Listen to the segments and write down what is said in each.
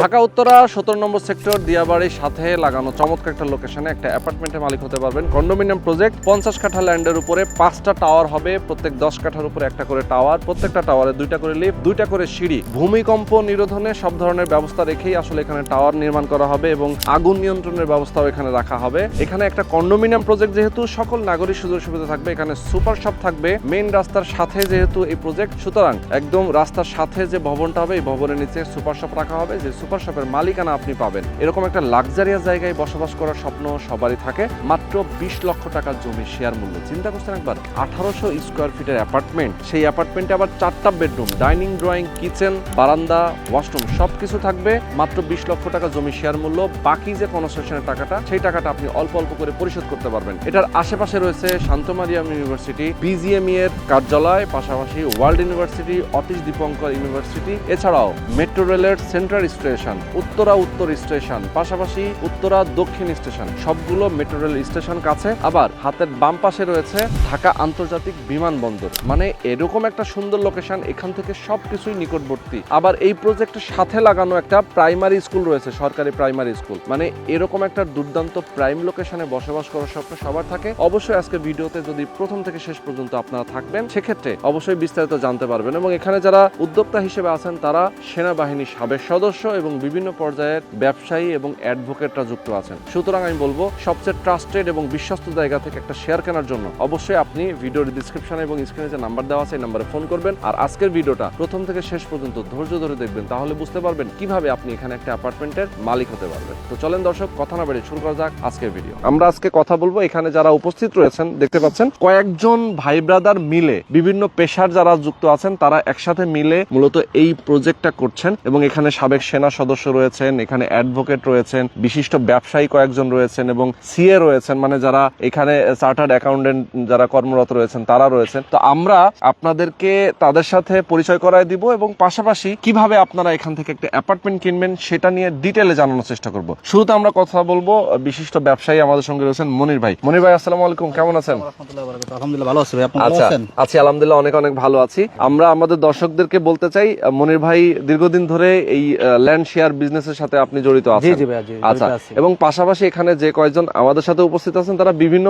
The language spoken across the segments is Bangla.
ঢাকা উত্তরা 17 নম্বর সেক্টর দিয়াবাড়ির সাথে লাগানো চমৎকার একটা লোকেশনে একটা অ্যাপার্টমেন্টের মালিক হতে পারবেন। কন্ডোমিনিয়াম প্রজেক্ট, 50 কাঠা ল্যান্ডের উপরে 5টা টাওয়ার হবে, প্রত্যেক 10 কাঠার উপরে একটা করে টাওয়ার, প্রত্যেকটা টাওয়ারে 2টা করে লিফট, 2টা করে সিঁড়ি। ভূমিকম্প নিরোধনে সব ধরনের ব্যবস্থা রেখেই আসলে এখানে টাওয়ার নির্মাণ করা হবে এবং আগুন নিয়ন্ত্রণের ব্যবস্থাও এখানে রাখা হবে। এখানে একটা কন্ডোমিনিয়াম প্রজেক্ট যেহেতু সকল নাগরিক সুযোগ সুবিধা থাকবে, এখানে সুপার শপ থাকবে মেইন রাস্তার সাথে যেহেতু এই প্রজেক্ট, সুতরাং একদম রাস্তার সাথে যে ভবনটা হবে এই ভবনের নিচে সুপার শপ রাখা হবে, যে সুপার শপের মালিকানা আপনি পাবেন। এরকম একটা লাক্সারিয়াস জায়গায় বসবাস করার স্বপ্ন সবারই থাকে। মাত্র 20 লক্ষ টাকা জমি শেয়ার মূল্যে, চিন্তা করছেন একবার, 1800 স্কোয়ার ফিটের অ্যাপার্টমেন্ট। সেই অ্যাপার্টমেন্টে আবার 4টা বেডরুম, ডাইনিং, ড্রয়িং, কিচেন, বারান্দা, ওয়াশরুম সবকিছু থাকবে। মাত্র 20 লক্ষ টাকা জমি শেয়ার মূল্য। বাকি যে কনস্ট্রাকশনের টাকাটা, সেই টাকাটা আপনি অল্প অল্প করে পরিশোধ করতে পারবেন। এটার আশেপাশে রয়েছে শান্ত মারিয়াম ইউনিভার্সিটি, বিজিএমই এর কার্যালয়, পাশাপাশি world university, Atish Dipankar university, এছাড়াও মেট্রো রেলের সেন্ট্রাল স্টেশন, উত্তর স্টেশন, পাশাপাশি উত্তরা দক্ষিণ স্টেশন, সবগুলো মেট্রো রেল স্টেশন কাছে। আবার হাতের বাম পাশে রয়েছে ঢাকা আন্তর্জাতিক বিমানবন্দর। মানে এরকম একটা সুন্দর লোকেশন, এখান থেকে সবকিছুই নিকটবর্তী। আবার এই প্রজেক্টের সাথে লাগানো একটা প্রাইমারি স্কুল রয়েছে, সরকারি প্রাইমারি স্কুল। মানে এরকম একটা দুর্দান্ত প্রাইম লোকেশনে বসবাস করার স্বপ্ন সবার থাকে। অবশ্যই আজকে ভিডিওতে যদি প্রথম থেকে শেষ পর্যন্ত আপনারা থাকবেন, সেক্ষেত্রে অবশ্যই বিস্তারিত জানতে পারবেন। এবং এখানে যারা উদ্যোক্তা হিসেবে আছেন তারা সেনাবাহিনীর সাবেক সদস্য এবং বিভিন্ন পর্যায়ের ব্যবসায়ী এবং অ্যাডভোকেটরা যুক্ত আছেন। সুতরাং আমি বলবো সবচেয়ে ট্রাস্টেড এবং বিশ্বস্ত জায়গা থেকে একটা শেয়ার কেনার জন্য অবশ্যই আপনি ভিডিওর ডিসক্রিপশনে এবং স্ক্রিনে যে নাম্বার দেওয়া আছে এই নাম্বারে ফোন করবেন। আর আজকের ভিডিওটা প্রথম থেকে শেষ পর্যন্ত ধৈর্য ধরে দেখবেন, তাহলে বুঝতে পারবেন কিভাবে আপনি এখানে একটা অ্যাপার্টমেন্টের মালিক হতে পারবেন। তো চলেন দর্শক, কথা না বেড়ে শুরু করা যাক আজকের ভিডিও। আমরা আজকে কথা বলবো, এখানে যারা উপস্থিত রয়েছেন দেখতে পাচ্ছেন কয়েকজন ভাই ব্রাদার মিলে, বিভিন্ন পেশার যারা যুক্ত আছেন তারা একসাথে মিলে মূলত এই প্রজেক্টটা করছেন। এবং এখানে সাবেক সেনা সদস্য রয়েছেন, এখানে অ্যাডভোকেট রয়েছেন, বিশিষ্ট ব্যবসায়ী কয়েকজন রয়েছেন এবং সিএ রয়েছেন, মানে যারা এখানে চার্টার্ড অ্যাকাউন্টেন্ট যারা কর্মরত রয়েছেন তারা রয়েছেন। তো আমরা আপনাদেরকে তাদের সাথে পরিচয় করায় দিব এবং পাশাপাশি কিভাবে আপনারা এখান থেকে একটা অ্যাপার্টমেন্ট কিনবেন সেটা নিয়ে ডিটেলে জানানোর চেষ্টা করব। শুরুতে আমরা কথা বলবো বিশিষ্ট ব্যবসায়ী আমাদের সঙ্গে রয়েছেন মনির ভাই। মনির ভাই, আসসালামু আলাইকুম, কেমন আছেন? আলহামদুলিল্লাহ ভালো আছি ভাই, আপনি কেমন আছেন? আছি আলহামদুলিল্লাহ, অনেক অনেক ভালো আছি। আমরা আমাদের দর্শকদেরকে বলতে চাই, মনির ভাই দীর্ঘদিন ধরে এই ল্যান্ড শেয়ার বিজনেসের সাথে আপনি জড়িত আছেন। জি ভাই, আচ্ছা, এবং পাশাপাশি এখানে যে কয়েকজন আমাদের সাথে উপস্থিত আছেন তারা বিভিন্ন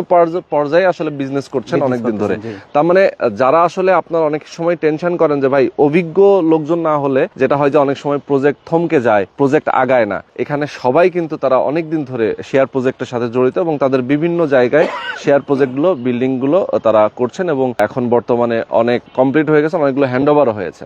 পর্যায়ে আসলে বিজনেস করছেন অনেকদিন ধরে। তার মানে যারা আসলে আপনার অনেক সময় টেনশন করেন যে ভাই অভিজ্ঞ লোকজন না হলে যেটা হয় যে অনেক সময় প্রজেক্ট থমকে যায়, প্রজেক্ট আগায় না, এখানে সবাই কিন্তু তারা অনেকদিন ধরে শেয়ার প্রজেক্টের সাথে জড়িত এবং তাদের বিভিন্ন জায়গায় শেয়ার প্রজেক্টগুলো, বিল্ডিং গুলো তারা করছেন এবং এখন বর্তমানে অনেক কমপ্লিট হয়ে গেছে, অনেকগুলো হ্যান্ডওভারও হয়েছে।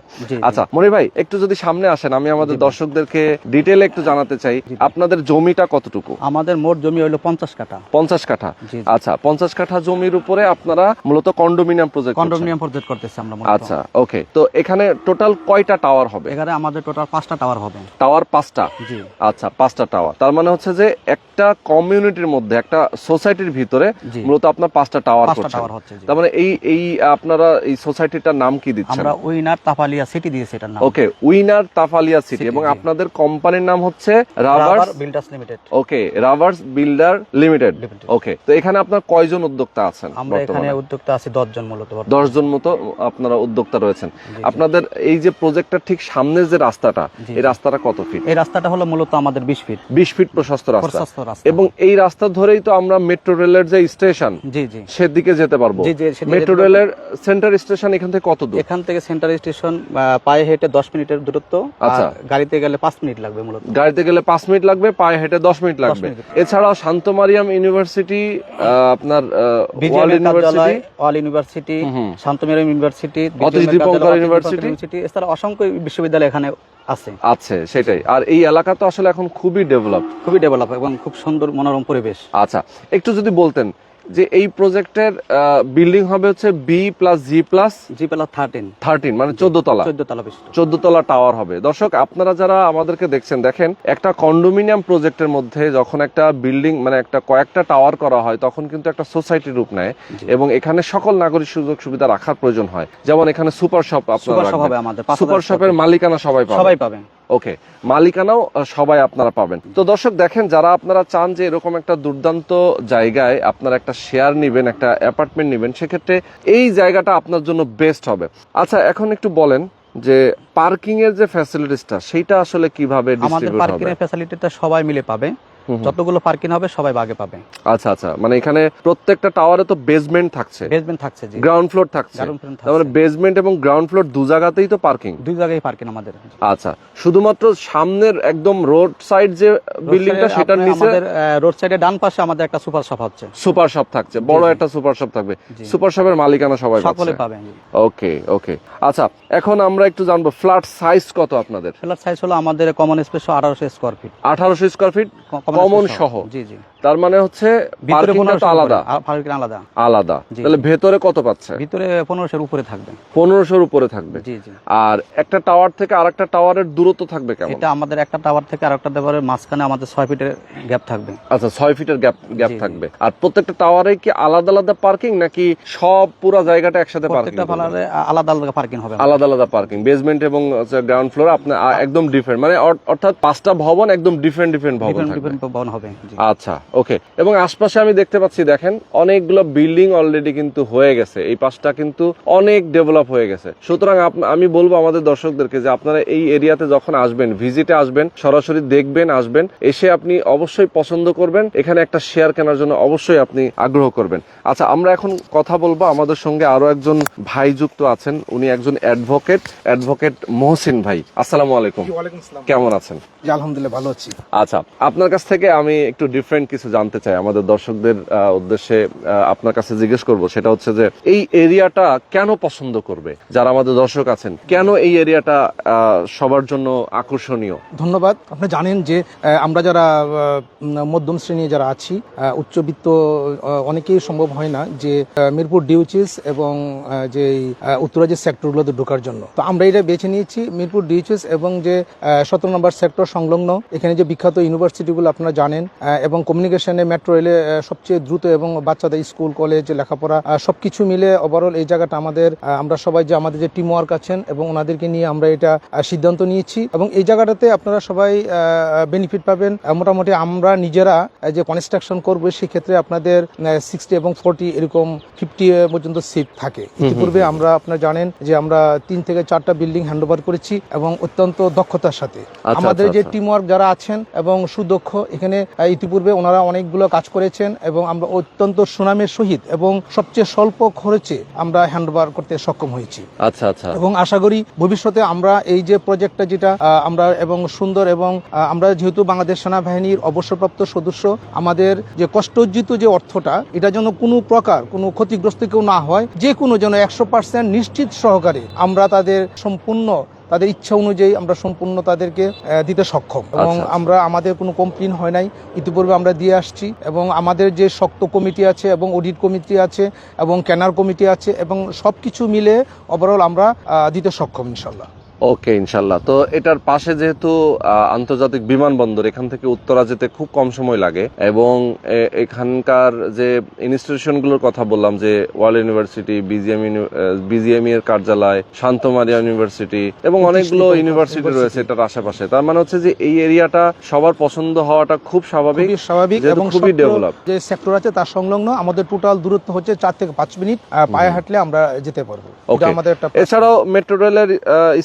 আচ্ছা মনির ভাই, একটু যদি সামনে আসেন, আমি আমাদের দর্শকদেরকে ডিটেইলে একটু জানাতে চাই আপনাদের জমিটা কতটুকু? আমাদের মোট জমি হলো 50 কাঠা। 50 কাঠা, আচ্ছা। 50 কাঠা জমির উপরে আপনারা মূলত কন্ডোমিনিয়াম প্রজেক্ট করতেছি আমরা। আচ্ছা, ওকে। তো এখানে টোটাল কয়টা টাওয়ার হবে? এখানে আমাদের টোটাল 5টা টাওয়ার হবে। টাওয়ার 5টা? জি। আচ্ছা, 5টা টাওয়ার, তার মানে হচ্ছে যে একটা কমিউনিটির মধ্যে, একটা সোসাইটির ভিতরে মূলত আপনার 5টা টাওয়ার করছেন। তার মানে এই আপনারা এই সোসাইটিটার নাম কি দিচ্ছেন? আমরা উইনার তাফালিয়া সিটি দিয়েছি এটার নাম। ওকে, উইনার তাফালিয়া সিটি। এবং আপনাদের কোম্পানির নাম হচ্ছে রাবার্স বিল্ডার্স লিমিটেড। ওকে, রাবার্স বিল্ডার লিমিটেড। ওকে, তো এখানে আপনার কয়জন উদ্যোক্তা আছেন? আমরা এখানে উদ্যোক্তা আছি 10 জন মূলত। 10 জন মতো আপনারা উদ্যোক্তা রয়েছেন। আপনাদের এই যে প্রজেক্টটা ঠিক সামনের যে রাস্তাটা, এই রাস্তাটা কত ফিট? এই রাস্তাটা হলো মূলত আমাদের 20 ফিট। 20 ফিট প্রশস্ত রাস্তা। এবং এই রাস্তা ধরেই তো আমরা মেট্রো রেলের যে স্টেশন, জি জি, সেদিকে যেতে পারবো। মেট্রো রেলের সেন্টার স্টেশন এখান থেকে কত দূর? এখান থেকে সেন্টার স্টেশন পায়ে হেঁটে 10 মিনিটের দূরত্ব। আচ্ছা, গাড়িতে গেলে 5 মিনিট লাগবে মূলত। গাড়িতে গেলে 5 মিনিট লাগবে, পায়ে হেঁটে 10 মিনিট লাগবে। এছাড়াও শান্ত মারিয়াম ইউনিভার্সিটি, আপনার ওয়াল ইউনিভার্সিটি, শান্ত মারিয়াম ইউনিভার্সিটি, অতীশ দীপঙ্কর ইউনিভার্সিটি, এছাড়া অসংখ্য বিশ্ববিদ্যালয় এখানে আছে। সেটাই। আর এই এলাকা তো আসলে এখন খুবই ডেভেলপ এবং খুব সুন্দর মনোরম পরিবেশ। আচ্ছা, একটু যদি বলতেন যে এই প্রজেক্টের বিল্ডিং হবে হচ্ছে B+G+13, মানে 14 তলা। 14 তলা টাওয়ার হবে। দর্শক, আপনারা যারা আমাদেরকে দেখছেন, দেখেন একটা কন্ডোমিনিয়াম প্রজেক্টের মধ্যে যখন একটা বিল্ডিং, মানে একটা কয়েকটা টাওয়ার করা হয়, তখন কিন্তু একটা সোসাইটির রূপ নেয় এবং এখানে সকল নাগরিক সুযোগ সুবিধা রাখার প্রয়োজন হয়। যেমন এখানে সুপার শপ, আপনারা সুপার শপের মালিকানা সবাই পাবেন। ওকে, মালিকানাও সবাই আপনারা পাবেন। তো দর্শক দেখেন, যারা আপনারা চান যে এরকম একটা দুর্দান্ত জায়গায় আপনারা একটা শেয়ার নিবেন, একটা অ্যাপার্টমেন্ট নিবেন, সেক্ষেত্রে এই জায়গাটা আপনার জন্য বেস্ট হবে। আচ্ছা, এখন একটু বলেন যে পার্কিং এর যে ফ্যাসিলিটিসটা সেটা আসলে কিভাবে আমাদের ডিস্ট্রিবিউট পার্কিং হবে? এর ফ্যাসিলিটিটা সবাই মিলে পাবে, যতগুলো পার্কিং হবে সবাই ভাগে পাবে। আচ্ছা আচ্ছা, মানে এখানে প্রত্যেকটা টাওয়ারে তো বেসমেন্ট থাকছে, বেসমেন্ট থাকছে, জি, গ্রাউন্ড ফ্লোর থাকছে, গ্রাউন্ড ফ্লোর তার মানে থাকছে, বেসমেন্ট এবং গ্রাউন্ড ফ্লোর দু জায়গাতেই তো পার্কিং, দুই জায়গায় পার্কিং আমাদের। আচ্ছা, শুধুমাত্র সামনের একদম রোড সাইড যে বিল্ডিংটা সেটার নিচে আমাদের রোড সাইডে ডান পাশে আমাদের একটা সুপার শপ হচ্ছে, সুপার শপ থাকছে, বড় একটা সুপার শপ থাকবে, সুপার শপের মালিকানা সবাই সকলে পাচ্ছে। পাবে। ওকে ওকে, আচ্ছা এখন আমরা একটু জানবো ফ্ল্যাট সাইজ কত আপনাদের? ফ্ল্যাট সাইজ হলো আমাদের common space 1800 square feet, 1800 square feet common সহ। জি জি, তার মানে হচ্ছে ভিতরে পার্কিংটা তো আলাদা পার্কিং আলাদা আলাদা, জি, তাহলে ভেতরে কত পাচ্ছে? ভিতরে 1500 উপরে থাকবে, 1500 উপরে থাকবে। জি জি। আর একটা টাওয়ার থেকে আরেকটা টাওয়ারের দূরত্ব থাকবে কেমন? এটা আমাদের একটা টাওয়ার থেকে আরেকটা টাওয়ারের মাঝখানে আমাদের 6 ফিটের গ্যাপ থাকবে। আচ্ছা, 6 ফিটের গ্যাপ জি, জি। থাকবে। আর প্রত্যেকটা টাওয়ারে কি আলাদা আলাদা পার্কিং নাকি সব পুরো জায়গাটা একসাথে পার্কিং? প্রত্যেকটা ফ্লোরে আলাদা আলাদা পার্কিং হবে, আলাদা আলাদা পার্কিং, বেসমেন্ট এবং গ্রাউন্ড ফ্লোর আপনার একদম ডিফারেন্ট, মানে অর্থাৎ 5টা ভবন একদম ডিফারেন্ট ভবন থাকবে। ডিফারেন্ট ভবন হবে, জি। আচ্ছা ওকে, এবং আশপাশে আমি দেখতে পাচ্ছি, দেখেন অনেকগুলো বিল্ডিং অলরেডি কিন্তু হয়ে গেছে, এই পাশটা কিন্তু অনেক ডেভেলপ হয়ে গেছে। সুতরাং আমি বলবো আমাদের দর্শকদেরকে যে আপনারা এই এরিয়াতে যখন আসবেন, ভিজিটে আসবেন, সরাসরি দেখবেন, আসবেন, এসে আপনি অবশ্যই পছন্দ করবেন, এখানে একটা শেয়ার কেনার জন্য অবশ্যই আপনি আগ্রহ করবেন। আচ্ছা, আমরা এখন কথা বলবো, আমাদের সঙ্গে আরো একজন ভাই যুক্ত আছেন, উনি একজন অ্যাডভোকেট মহসিন ভাই। আসসালামু আলাইকুম। ওয়ালাইকুম আসসালাম। কেমন আছেন? জি, আলহামদুলিল্লাহ ভালো আছি। আচ্ছা, আপনার কাছ থেকে আমি একটু ডিফারেন্ট কিছু জানতে চাই, আমাদের দর্শকদের উদ্দেশ্যে আপনার কাছে জিজ্ঞেস করব, সেটা হচ্ছে যে এই এরিয়াটা কেন পছন্দ করবে যারা আমাদের দর্শক আছেন, কেন এই এরিয়াটা সবার জন্য আকর্ষণীয়? ধন্যবাদ। আপনি জানেন যে আমরা যারা মধ্যম শ্রেণী যারা আছি, উচ্চবিত্ত অনেকেই সম্ভব হয় না যে মিরপুর ডিউচিস এবং যে উত্তরা যে সেক্টরগুলোতে ঢোকার জন্য। তো আমরা এটা বেছে নিয়েছি মিরপুর ডিউচিস এবং যে 17 নম্বর সেক্টর সংলগ্ন, এখানে যে বিখ্যাত ইউনিভার্সিটিগুলো আপনারা জানেন, এবং কমিউনিকেশনে মেট্রো রেলে সবচেয়ে দ্রুত, এবং বাচ্চাদের স্কুল কলেজ লেখাপড়া সবকিছু মিলে ওভারঅল এই জায়গাটা আমাদের, আমরা সবাই যে আমাদের যে টিম ওয়ার্ক আছেন এবং ওনাদেরকে নিয়ে আমরা এটা সিদ্ধান্ত নিয়েছি, এবং এই জায়গাটাতে আপনারা সবাই বেনিফিট পাবেন। মোটামুটি আমরা নিজেরা যে কনস্ট্রাকশন করবো সেক্ষেত্রে আপনাদের 60 এবং 40 এরকম 50 পর্যন্ত সিট থাকে। ইতিপূর্বে আমরা, আপনারা জানেন যে আমরা 3 থেকে 4টা বিল্ডিং হ্যান্ডওভার করেছি এবং অত্যন্ত দক্ষতার সাথে। আমাদের যে টিম ওয়ার্ক যারা আছেন এবং সুদক্ষ, এখানে ইতিপূর্বে ওনারা অনেকগুলো কাজ করেছেন এবং আমরা অত্যন্ত সুনামের সহিত এবং সবচেয়ে স্বল্প খরচে আমরা হ্যান্ডওভার করতে সক্ষম হয়েছি। আচ্ছা আচ্ছা, এবং আশা করি ভবিষ্যতে আমরা এই যে প্রজেক্টটা যেটা আমরা এবং সুন্দর, এবং আমরা যেহেতু বাংলাদেশ সেনাবাহিনীর অবসরপ্রাপ্ত সদস্য, আমাদের যে কষ্টার্জিত যে অর্থটা, এটা যেন কোনো প্রকার কোনো ক্ষতিগ্রস্ত কেউ না হয়, যে কোনো যেন 100% নিশ্চিত সহকারে আমরা তাদের সম্পূর্ণ তাদের ইচ্ছা অনুযায়ী আমরা সম্পূর্ণ তাদেরকে দিতে সক্ষম। এবং আমরা, আমাদের কোনো কমপ্লেন হয় নাই, ইতিপূর্বে আমরা দিয়ে আসছি, এবং আমাদের যে শক্ত কমিটি আছে এবং অডিট কমিটি আছে এবং ক্যানার কমিটি আছে, এবং সবকিছু মিলে ওভারঅল আমরা দিতে সক্ষম ইনশাল্লাহ। ওকে, ইনশাল্লাহ। তো এটার পাশে যেহেতু আন্তর্জাতিক বিমানবন্দর, এখান থেকে উত্তরা যেতে খুব কম সময় লাগে, এবং এখানকার যে ইনস্টিটিউশনগুলোর কথা বললাম, যে ওয়ার্ল্ড ইউনিভার্সিটি, বিজিএমই এর কার্যালয়, শান্ত মারিয়া ইউনিভার্সিটি এবং অনেকগুলো ইউনিভার্সিটি রয়েছে এটার আশেপাশে, তার মানে হচ্ছে যে এই এরিয়াটা সবার পছন্দ হওয়াটা খুব স্বাভাবিক, এবং খুবই ডেভেলপ। যে সেক্টর আছে তার সংলগ্ন আমাদের টোটাল দূরত্ব হচ্ছে 4 থেকে 5 মিনিট পায়ে হাঁটলে আমরা যেতে পারবো। আমাদের একটা, এছাড়াও মেট্রো রেলের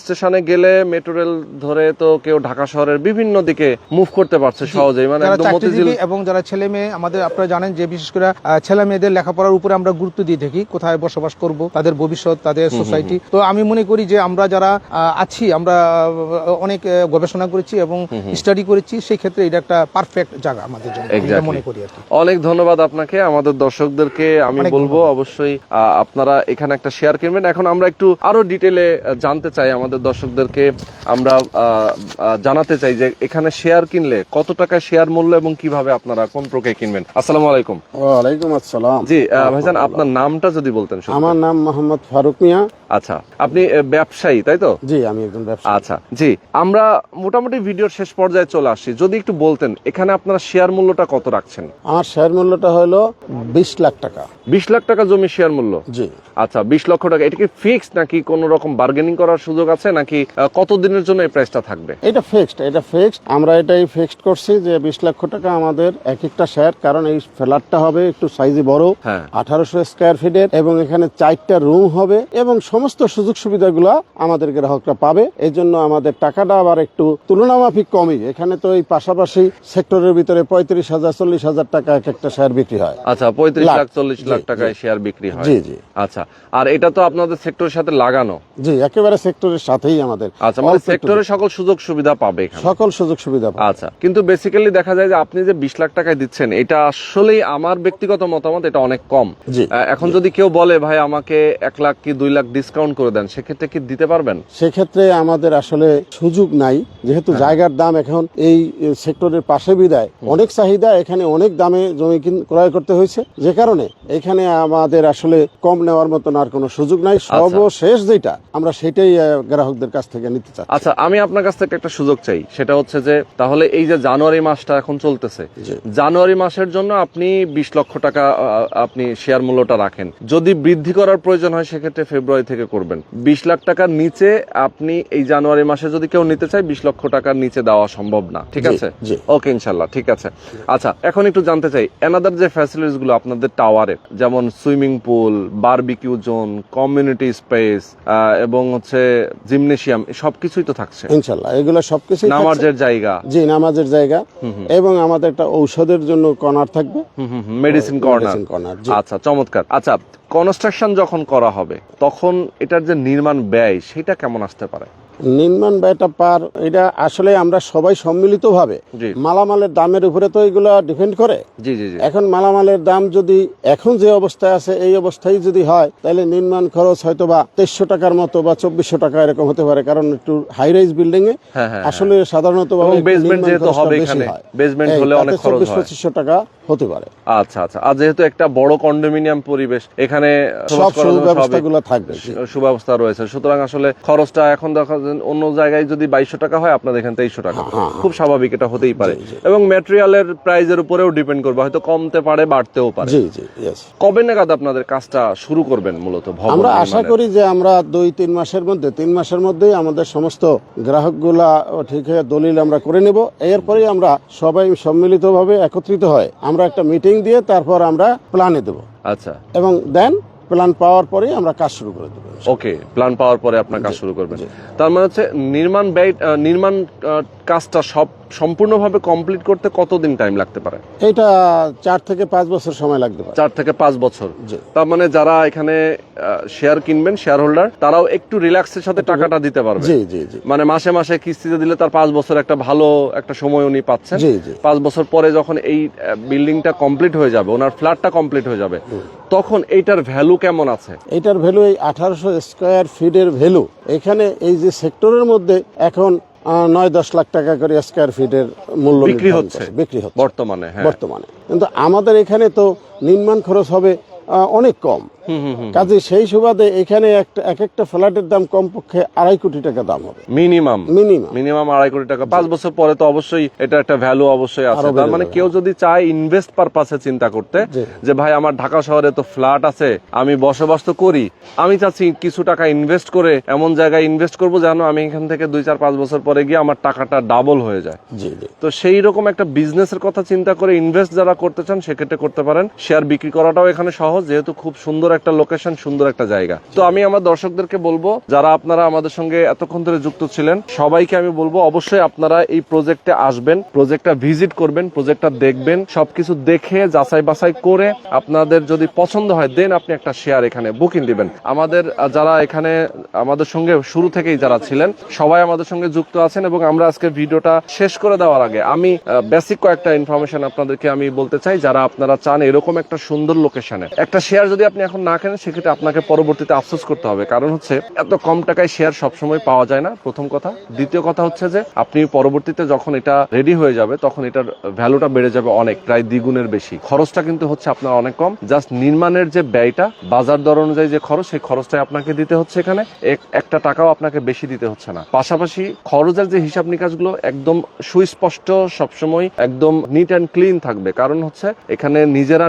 স্টেশনে গেলে মেট্রো রেল ধরে তো কেউ ঢাকা শহরের বিভিন্ন দিকে মুভ করতে পারছে সহজেই, মানে একদম মতিঝিল। এবং যারা ছেলে মেয়ে, আমাদের আপনারা জানেন যে বিশেষ করে ছেলে মেয়েদের লেখাপড়ার উপরে আমরা গুরুত্ব দিয়ে থাকি, কোথায় বসবাস করব, তাদের ভবিষ্যৎ, তাদের সোসাইটি। তো আমি মনে করি যে আমরা যারা আছি, আমরা অনেক গবেষণা করেছি এবং স্টাডি করেছি, সেই ক্ষেত্রে এটা একটা পারফেক্ট জায়গা আমাদের জন্য মনে করি আর কি। অনেক ধন্যবাদ আপনাকে। আমাদের দর্শকদেরকে আমি বলবো অবশ্যই আপনারা এখানে একটা শেয়ার কিনবেন। এখন আমরা একটু আরো ডিটেলে জানতে চাই, আমাদের দর্শকদেরকে আমরা জানাতে চাই যে এখানে শেয়ার কিনলে কত টাকা শেয়ার মূল্য এবং কিভাবে আপনারা কোন প্রকারে কিনবেন। আসসালামু আলাইকুম। ওয়ালাইকুম আসসালাম। জি ভাইজান, আপনার নামটা যদি বলতেন। আমার নাম মোহাম্মদ ফারুক মিয়া। আচ্ছা, আপনি ব্যবসায়ী তাই তো? জি, আমি একজন ব্যবসায়ী। আচ্ছা, জি, আমরা মোটামুটি ভিডিওর শেষ পর্যায়ে চলে আসছি, যদি একটু বলতেন এখানে আপনারা শেয়ার মূল্যটা কত রাখছেন? আমার শেয়ার মূল্যটা হলো 20 লাখ টাকা। 20 লাখ টাকা জমি শেয়ার মূল্য? জি। আচ্ছা, 20 লক্ষ টাকা। এটা কি ফিক্সড নাকি কোন রকম বার্গেনিং করার সুযোগ আছে নাকি নাকি কত দিনের জন্য এই প্রাইসটা থাকবে? এটা ফিক্সড আমরা এটাই ফিক্সড করছি যে 20 লক্ষ টাকা আমাদের এক একটা শেয়ার, কারণ এই ফ্ল্যাটটা হবে একটু সাইজে বড়, হ্যাঁ। 1800 স্কয়ার ফিটের, এবং এখানে 4টা রুম হবে এবং সমস্ত সুযোগ সুবিধাগুলো আমাদের গ্রাহকরা পাবে। এই জন্য আমাদের টাকাটা আবার একটু তুলনামাফিক কমই। এখানে তো এই পাশাপাশি সেক্টরের ভিতরে 35,000 40,000 টাকা এক একটা শেয়ার বিক্রি হয়। আচ্ছা, 35 লাখ 40 লাখ জি, টাকায় শেয়ার বিক্রি হয়। জি জি আচ্ছা, আর এটা তো আপনাদের সেক্টরের সাথে লাগানো? জি, একেবারে সেক্টরের সাথেই আমাদের। আচ্ছা, মানে সেক্টরে সকল সুযোগ সুবিধা পাবে এখানে? সকল সুযোগ সুবিধা পাবে। আচ্ছা, কিন্তু বেসিক্যালি দেখা যায় যে আপনি যে 20 লাখ টাকায় দিচ্ছেন, এটা আসলেই আমার ব্যক্তিগত মতামত এটা অনেক কম। জি। এখন যদি কেউ বলে ভাই আমাকে 1 লাখ কি 2 লাখ ডিসকাউন্ট করে দেন, সেক্ষেত্রে কি দিতে পারবেন? সেক্ষেত্রে আমাদের আসলে সুযোগ নাই, যেহেতু জায়গার দাম এখন এই সেক্টরের পাশে বিদায় অনেক চাহিদা, এখানে অনেক দামে জমি ক্রয় করতে হয়েছে, যে কারণে এখানে আমাদের আসলে কম নেওয়ার মতন আর কোনো সুযোগ নাই। সর্বশেষ যেটা আমরা সেটাই গ্রাহকদের কাছ থেকে নিতে চাই। আচ্ছা, আমি আপনার কাছ থেকে একটা সুযোগ চাই, সেটা হচ্ছে যে তাহলে এই যে জানুয়ারি মাসটা এখন চলতেছে, জানুয়ারি মাসের জন্য আপনি 20 লক্ষ টাকা আপনি শেয়ার মূল্যটা রাখেন। যদি বৃদ্ধি করার প্রয়োজন হয় সেক্ষেত্রে ফেব্রুয়ারি থেকে করবেন। 20 লাখ টাকার নিচে আপনি এই জানুয়ারি মাসে যদি কেউ নিতে চায় 20 লক্ষ টাকার নিচে দেওয়া সম্ভব না, ঠিক আছে? ওকে, ইনশাল্লাহ ঠিক আছে। আচ্ছা, এখন একটু জানতে চাই এনাদার যে ফ্যাসিলিটিস গুলো আপনাদের টাওয়ারে, যেমন swimming pool, barbecue zone, community space এবং হচ্ছে জিমনেশিয়াম, সবকিছুই তো থাকছে ইনশাআল্লাহ। এগুলো সবকিছু নামাজের জায়গা, জি নামাজের জায়গা, এবং আমাদের একটা ঔষধের জন্য কর্নার থাকবে, মেডিসিন কর্নার। আচ্ছা, চমৎকার। আচ্ছা, কনস্ট্রাকশন যখন করা হবে তখন এটার যে নির্মাণ ব্যয় সেটা কেমন আসতে পারে? নির্মাণ ব্যয়টা এটা আসলে আমরা সবাই সম্মিলিতভাবে মালামালের দামের উপরে তো এগুলো ডিপেন্ড করে। জি জি জি। এখন মালামালের দাম যদি এখন যে অবস্থায় আছে এই অবস্থায় যদি হয়, তাহলে নির্মাণ খরচ হয়তো বা 2300 টাকার মতো বা 2400 টাকা এরকম হতে পারে, কারণ একটু হাই রাইজ বিল্ডিং এ আসলে সাধারণত বেসমেন্ট যেহেতু হবে, এখানে বেসমেন্ট হলে অনেক খরচ হয়, 2400 টাকা হতে পারে। আচ্ছা আচ্ছা। আর যেহেতু একটা বড় কন্ডোমিনিয়াম পরিবেশ, এখানে সব সুব্যবস্থাগুলো থাকবে, সুব্যবস্থা রয়েছে, সুতরাং আসলে খরচটা এখন দেখা অন্য জায়গায় যদি 2200 টাকা হয়, আপনাদের এখানে 2300 টাকা, খুব স্বাভাবিক, এটা হতেই পারে। এবং ম্যাটেরিয়ালের প্রাইসের উপরেও ডিপেন্ড করবে, হয়তো কমতে পারে বাড়তেও পারে। জি জি। কবে নাগাদ আপনাদের কাজটা শুরু করবেন মূলত? আমরা আশা করি যে আমরা 2-3 মাসের মধ্যে, 3 মাসের মধ্যেই আমাদের সমস্ত গ্রাহকগুলা ঠিক হয়ে দলিল আমরা করে নেব। এরপরেই আমরা সবাই সম্মিলিতভাবে একত্রিত হয় আমরা একটা মিটিং দিয়ে তারপর আমরা প্ল্যানে দেব। আচ্ছা, এবং দেন প্ল্যান পাওয়ার পরেই আমরা কাজ শুরু করে দেব। ওকে, প্ল্যান পাওয়ার পরে আপনার কাজ শুরু করবেন। তার মানে হচ্ছে নির্মাণ কাজটা সম্পূর্ণভাবে কমপ্লিট করতে কতদিন টাইম লাগতে পারে? এটা 4 থেকে 5 বছর সময় লাগতে পারে। 4 থেকে 5 বছর। তার মানে যারা এখানে শেয়ার কিনবেন, শেয়ার হোল্ডার, তারাও একটু রিল্যাক্সের সাথে টাকাটা দিতে পারবে। জি জি জি। মানে মাসে মাসে কিস্তিতে দিলে তার 5 বছর একটা ভালো একটা সময় উনি পাচ্ছেন। জি জি। 5 বছর পরে যখন এই বিল্ডিংটা কমপ্লিট হয়ে যাবে, ওনার ফ্ল্যাটটা কমপ্লিট হয়ে যাবে, তখন এইটার ভ্যালু কেমন আছে? এটার ভ্যালু এই 1800 স্কয়ার ফিটের ভ্যালু এখানে এই যে সেক্টরের মধ্যে এখন 9-10 লাখ টাকা করে স্কয়ার ফিটের মূল্য বিক্রি হচ্ছে বর্তমানে। বর্তমানে কিন্তু আমাদের এখানে তো নির্মাণ খরচ হবে অনেক কম। কাজে সেই সুবাদে এখানে এক একটা ফ্ল্যাটের দাম কমপক্ষে 2.5 কোটি টাকা দাম হবে মিনিমাম 2.5 কোটি টাকা। 5 বছর পরে তো অবশ্যই এটা একটা ভ্যালু অবশ্যই আছে। তার মানে কেউ যদি চায় ইনভেস্ট পারপাসে চিন্তা করতে, যে ভাই আমার ঢাকা শহরে তো ফ্ল্যাট আছে, আমি বসবাস তো করি, আমি চাচ্ছি কিছু টাকা ইনভেস্ট করে এমন জায়গায় ইনভেস্ট করবো যেন আমি এখান থেকে 2-4-5 বছর পরে গিয়ে আমার টাকাটা ডাবল হয়ে যায়। তো সেই রকম একটা বিজনেসের কথা চিন্তা করে ইনভেস্ট যারা করতে চান সেক্ষেত্রে করতে পারেন। শেয়ার বিক্রি করাটাও এখানে সহজ, যেহেতু খুব সুন্দর একটা লোকেশন, সুন্দর একটা জায়গা। তো আমি আমার দর্শকদেরকে বলবো, যারা আপনারা আমাদের সঙ্গে এতক্ষণ ধরে যুক্ত ছিলেন, সবাইকে আমি বলবো অবশ্যই আপনারা এই প্রজেক্টে আসবেন, প্রজেক্টটা ভিজিট করবেন, প্রজেক্টটা দেখবেন, সবকিছু দেখে যাচাই বাছাই করে আপনাদের যদি পছন্দ হয় দেন আপনি একটা শেয়ার এখানে বুকিং দিবেন। আমাদের যারা এখানে আমাদের সঙ্গে শুরু থেকেই যারা ছিলেন সবাই আমাদের সঙ্গে যুক্ত আছেন, এবং আমরা আজকে ভিডিওটা শেষ করে দেওয়ার আগে আমি বেসিক কয়েকটা ইনফরমেশন আপনাদেরকে আমি বলতে চাই। যারা আপনারা চান এরকম একটা সুন্দর লোকেশনে একটা শেয়ার যদি আপনি এখন না কেনেন, সেক্ষেত্রে আপনাকে পরবর্তীতে আফসোস করতে হবে, কারণ হচ্ছে এত কম টাকায় শেয়ার সবসময় পাওয়া যায় না, প্রথম কথা। দ্বিতীয় কথা হচ্ছে যে আপনি পরবর্তীতে যখন এটা রেডি হয়ে যাবে তখন এটার ভ্যালুটা বেড়ে যাবে অনেক, প্রায় দ্বিগুণের বেশি। খরচটা কিন্তু হচ্ছে আপনার অনেক কম, জাস্ট নির্মাণের যে ব্যয়টা বাজার দর অনুযায়ী যে খরচ, সেই খরচটাই আপনাকে দিতে হচ্ছে, এখানে একটা টাকাও আপনাকে বেশি দিতে হচ্ছে না। পাশাপাশি খরচের যে হিসাব নিকাশগুলো একদম সুস্পষ্ট, সবসময় একদম নিট অ্যান্ড ক্লিন থাকবে, কারণ হচ্ছে এখানে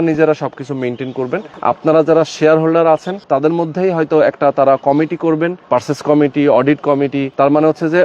নিজেরা সবকিছু মেনটেন করবেন। আপনারা যারা শেয়ার হোল্ডার আছেন তাদের মধ্যেই হয়তো একটা তারা কমিটি করবেন, পারচেস কমিটি, অডিট কমিটি। তার মানে হচ্ছে যে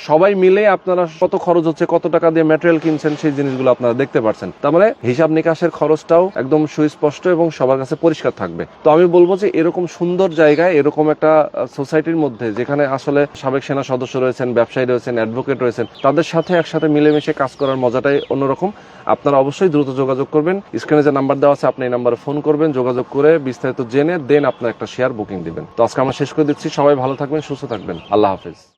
সবাই মিলে আপনারা কত খরচ হচ্ছে, কত টাকা দিয়ে ম্যাটেরিয়াল কিনছেন, সেই জিনিসগুলো আপনারা দেখতে পাচ্ছেন। তার মানে হিসাব নিকাশের খরচটাও একদম সুস্পষ্ট এবং সবার কাছে পরিষ্কার থাকবে। তো আমি বলবো যে এরকম সুন্দর জায়গায়, এরকম একটা সোসাইটির মধ্যে যেখানে আসলে সাবেক সেনা সদস্য রয়েছেন, ব্যবসায়ী রয়েছেন, অ্যাডভোকেট রয়েছেন, তাদের সাথে একসাথে মিলেমিশে কাজ করার মজাটাই অন্যরকম। আপনারা অবশ্যই দ্রুত যোগাযোগ করবেন। স্ক্রিনে যে নাম্বার দেওয়া আছে আপনি এই নাম্বারে ফোন করবেন, যোগাযোগ করে বিস্তারিত জেনে দেন আপনার একটা শেয়ার বুকিং দিবেন। তো আজকে আমরা শেষ করে দিচ্ছি। সবাই ভালো থাকবেন, সুস্থ থাকবেন। আল্লাহ হাফেজ।